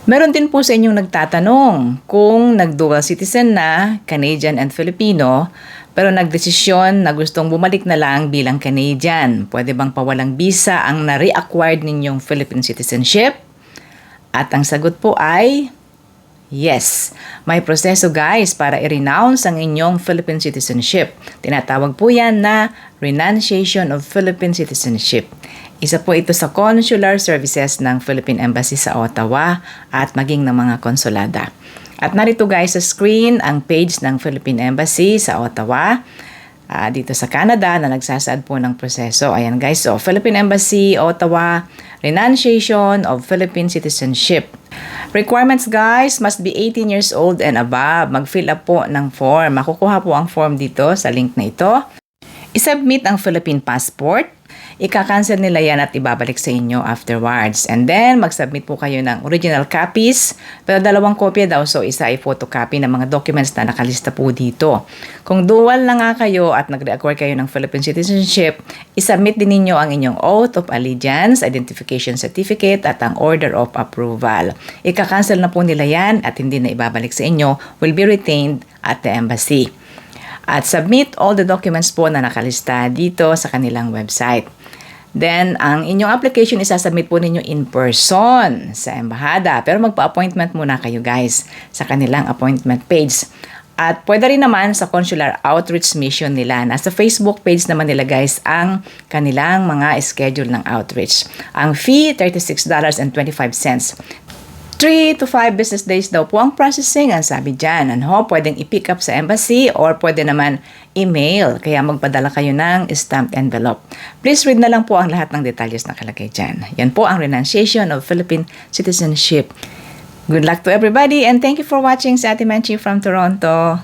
Meron din po sa inyong nagtatanong kung nag-dual citizen na, Canadian and Filipino, pero nagdesisyon na gustong bumalik na lang bilang Canadian. Pwede bang pawalang visa ang na-reacquired ninyong Philippine citizenship? At ang sagot po ay yes. May proseso guys para i-renounce ang inyong Philippine citizenship. Tinatawag po yan na renunciation of Philippine citizenship. Isa po ito sa consular services ng Philippine Embassy sa Ottawa at maging ng mga konsulada. At narito guys sa screen ang page ng Philippine Embassy sa Ottawa dito sa Canada na nagsasaad po ng proseso. Ayan guys, so Philippine Embassy, Ottawa, renunciation of Philippine citizenship. Requirements guys, must be 18 years old and above. Mag-fill up po ng form. Makukuha po ang form dito sa link na ito. I-submit ang Philippine passport. Ika-cancel nila yan at ibabalik sa inyo afterwards. And then, mag-submit po kayo ng original copies. Pero 2 kopya daw, so isa ay photocopy ng mga documents na nakalista po dito. Kung dual na nga kayo at nag-reacquire kayo ng Philippine citizenship, isubmit din ninyo ang inyong oath of allegiance, identification certificate at ang order of approval. Ika-cancel na po nila yan at hindi na ibabalik sa inyo, will be retained at the embassy. At submit all the documents po na nakalista dito sa kanilang website. Then, ang inyong application isasubmit po ninyo in person sa embahada. Pero magpa-appointment muna kayo guys sa kanilang appointment page. At pwede rin naman sa consular outreach mission nila. Nasa Facebook page naman nila guys ang kanilang mga schedule ng outreach. Ang fee, $36.25. 3 to 5 business days daw po ang processing, ang sabi dyan. Pwedeng i-pick up sa embassy or pwede naman email. Kaya magpadala kayo ng stamped envelope. Please read na lang po ang lahat ng details na nakalagay dyan. Yan po ang renunciation of Philippine citizenship. Good luck to everybody and thank you for watching sa Ate Menchi from Toronto.